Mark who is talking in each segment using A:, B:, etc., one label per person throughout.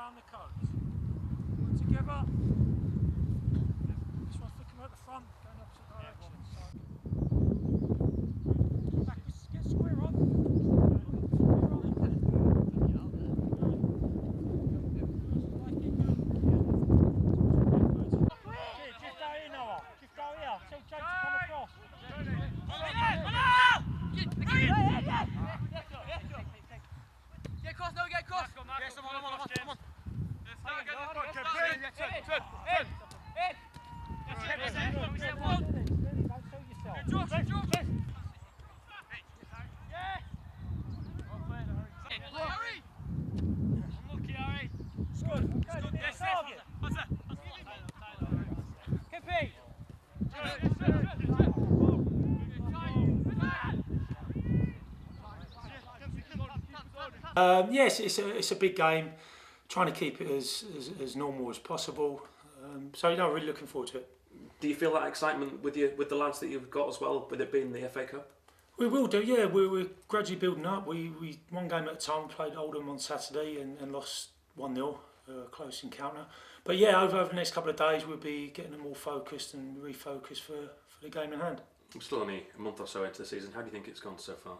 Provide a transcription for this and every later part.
A: around the cones. Together. This one's looking at the front, going opposite direction. So backwards, get square on. Just out here, Noah. Just out here. Tell Jake to come across.
B: Get across, no, get across. Yes, come on.
A: Yes, it's a big game. Trying to keep it as normal as possible. So really looking forward to it.
C: Do you feel that excitement with the lads that you've got as well, with it being the FA Cup?
A: We will do, yeah. We're gradually building up. We one game at a time. Played Oldham on Saturday and lost 1-0, close encounter. But yeah, over the next couple of days we'll be getting them more focused and refocused for the game in hand.
C: I'm still only a month or so into the season. How do you think it's gone so far?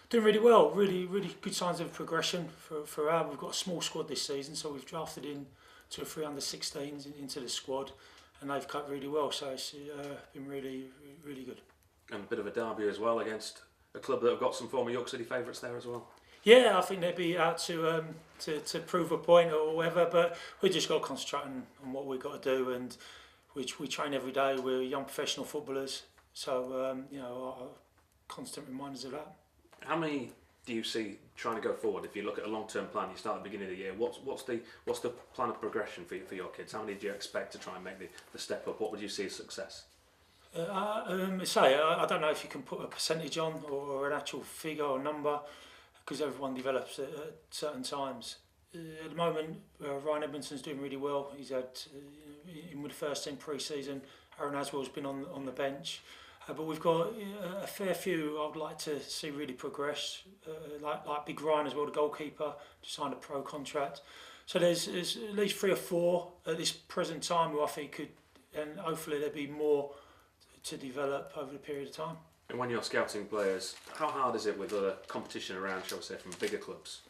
A: Doing really well, really good signs of progression for our. We've got a small squad this season, so we've drafted in 2 or 3 under-16s into the squad, and they've cut really well. So it's been really good.
C: And a bit of a derby as well against a club that have got some former York City favourites there as well.
A: Yeah, I think they'd be out to prove a point or whatever, but we just got to concentrate on what we've got to do, and we train every day. We're young professional footballers, so are constant reminders of that.
C: How many do you see trying to go forward? If you look at a long-term plan, you start at the beginning of the year. What's the plan of progression for your kids? How many do you expect to try and make the step up? What would you see as success?
A: I don't know if you can put a percentage on or an actual figure or number, because everyone develops at certain times. At the moment, Ryan Edmondson's doing really well. He's had in with the first team pre-season. Aaron Aswell's been on the bench. But we've got a fair few I'd like to see really progress, like Big Ryan as well, the goalkeeper, just signed a pro contract. So there's at least 3 or 4 at this present time who I think could, and hopefully there'll be more to develop over the period of time.
C: And when you're scouting players, how hard is it with the competition around, shall we say, from bigger clubs?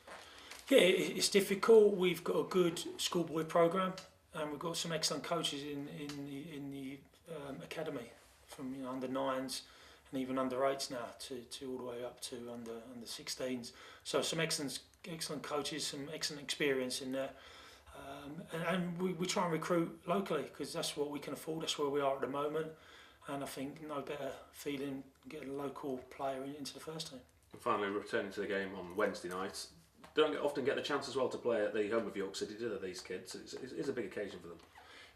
A: Yeah, it's difficult. We've got a good schoolboy programme, and we've got some excellent coaches in the academy, from under 9s and even under 8s now to all the way up to under 16s. So some excellent coaches, some excellent experience in there, and we try and recruit locally because that's what we can afford. That's where we are at the moment, and I think no better feeling getting a local player into the first team.
C: And finally, returning to the game on Wednesday night, don't often get the chance as well to play at the home of York City, do they, these kids? It's a big occasion for them.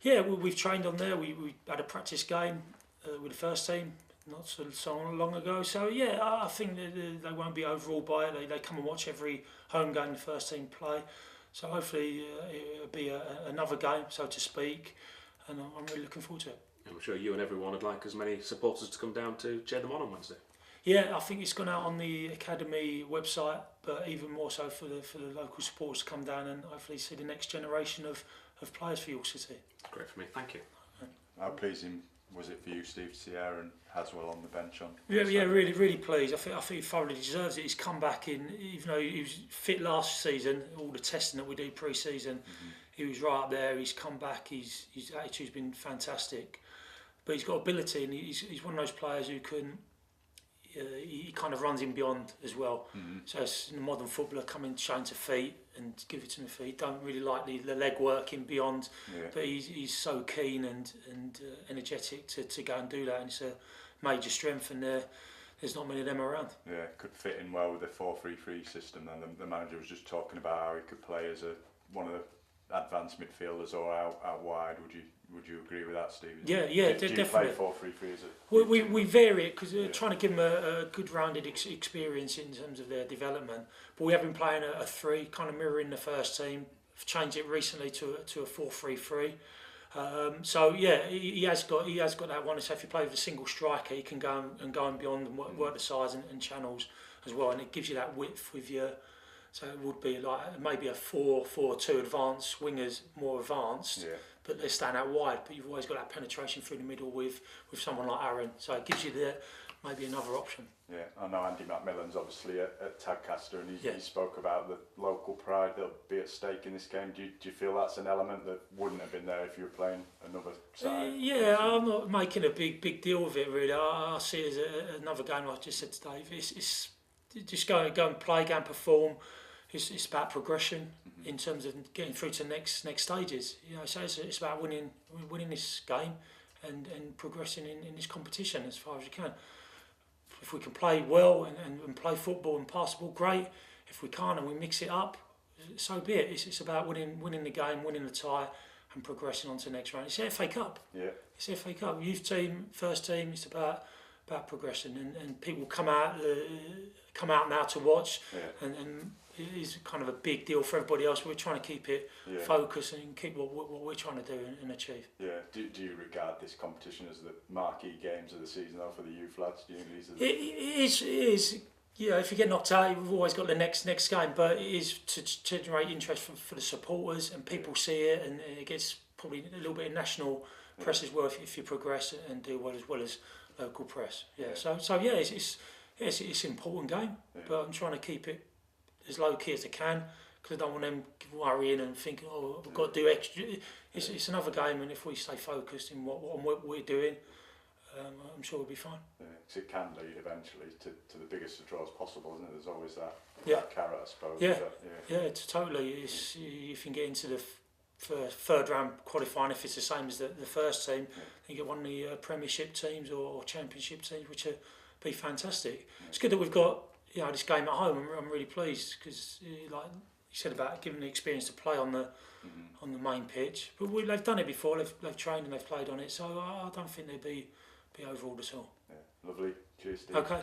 A: Yeah, we've trained on there. We had a practice game with the first team not so long ago. So yeah, I think they won't be overawed by it. They come and watch every home game the first team play. So hopefully it'll be another game, so to speak, and I'm really looking forward to it.
C: I'm sure you and everyone would like as many supporters to come down to cheer them on Wednesday.
A: Yeah, I think it's gone out on the academy website, but even more so for the local supporters to come down and hopefully see the next generation of players for York City.
C: Great for me, thank you.
D: How pleasing was it for you, Steve, to see Aaron Haswell on the bench on?
A: Yeah, really pleased. I think he thoroughly deserves it. He's come back in, even though he was fit last season, all the testing that we do pre-season, he was right up there. He's come back. His attitude's been fantastic, but he's got ability, and he's one of those players who can. He kind of runs in beyond as well. So as a modern footballer, coming showing to feet and give it to my feet. Don't really like the leg work in beyond, but he's so keen and energetic to go and do that, and it's a major strength, and there's not many of them around.
D: Yeah, could fit in well with the 4-3-3 system, and the manager was just talking about how he could play as one of the advanced midfielders or out wide. Would you agree with that, Stephen?
A: Yeah,
D: do you
A: definitely.
D: play 4-3-3
A: We vary it because we're trying to give them a good rounded experience in terms of their development. But we have been playing a 3, kind of mirroring the first team. I've changed it recently to a 4-3-3. So yeah, he has got that one. So if you play with a single striker, he can go and beyond and work the sides and channels as well, and it gives you that width with your So it would be like maybe a 4-4-2 advanced, wingers more advanced, but they're staying out wide. But you've always got that penetration through the middle with someone like Aaron. So it gives you maybe another option.
D: Yeah, I know Andy McMillan's obviously at Tadcaster, and he spoke about the local pride that'll be at stake in this game. Do you feel that's an element that wouldn't have been there if you were playing another side?
A: Yeah, I'm not making a big deal of it really. I see it as another game, like I just said to Dave. It's just go and play, go and perform. It's about progression in terms of getting through to next stages. You know, so it's about winning this game and progressing in this competition as far as you can. If we can play well and play football and pass the ball, great. If we can't and we mix it up, so be it. It's about winning the game, winning the tie, and progressing on to the next round. It's the FA Cup. Yeah. It's the FA Cup. Youth team, first team. It's about progression, and people come out now to watch, and it is kind of a big deal for everybody else. We're trying to keep it focused and keep what we're trying to do and achieve. Yeah.
D: Do you regard this competition as the marquee games of the season, though, for the youth lads? Do you think these are
A: it is. Yeah, if you get knocked out, you've always got the next game, but it is to generate interest for the supporters, and people see it, and it gets probably a little bit of national press as well if you progress and do well as local press. So it's an important game, but I'm trying to keep it as low key as I can, because I don't want them worrying and thinking, oh, we've got to do extra. It's another game, and if we stay focused in what we're doing, I'm sure we'll be fine.
D: Because it can lead eventually to the biggest of draws possible, isn't it? There's always that carrot, I suppose.
A: It's totally. If you can get into the third round qualifying, if it's the same as the first team, you get one of the Premiership teams or Championship teams, which would be fantastic. It's good that we've got this game at home. I'm really pleased because, like you said about giving the experience to play on the main pitch, but they've done it before. They've trained and they've played on it, so I don't think they'd be overawed at all.
D: Lovely. Cheers, Steve.
A: Okay.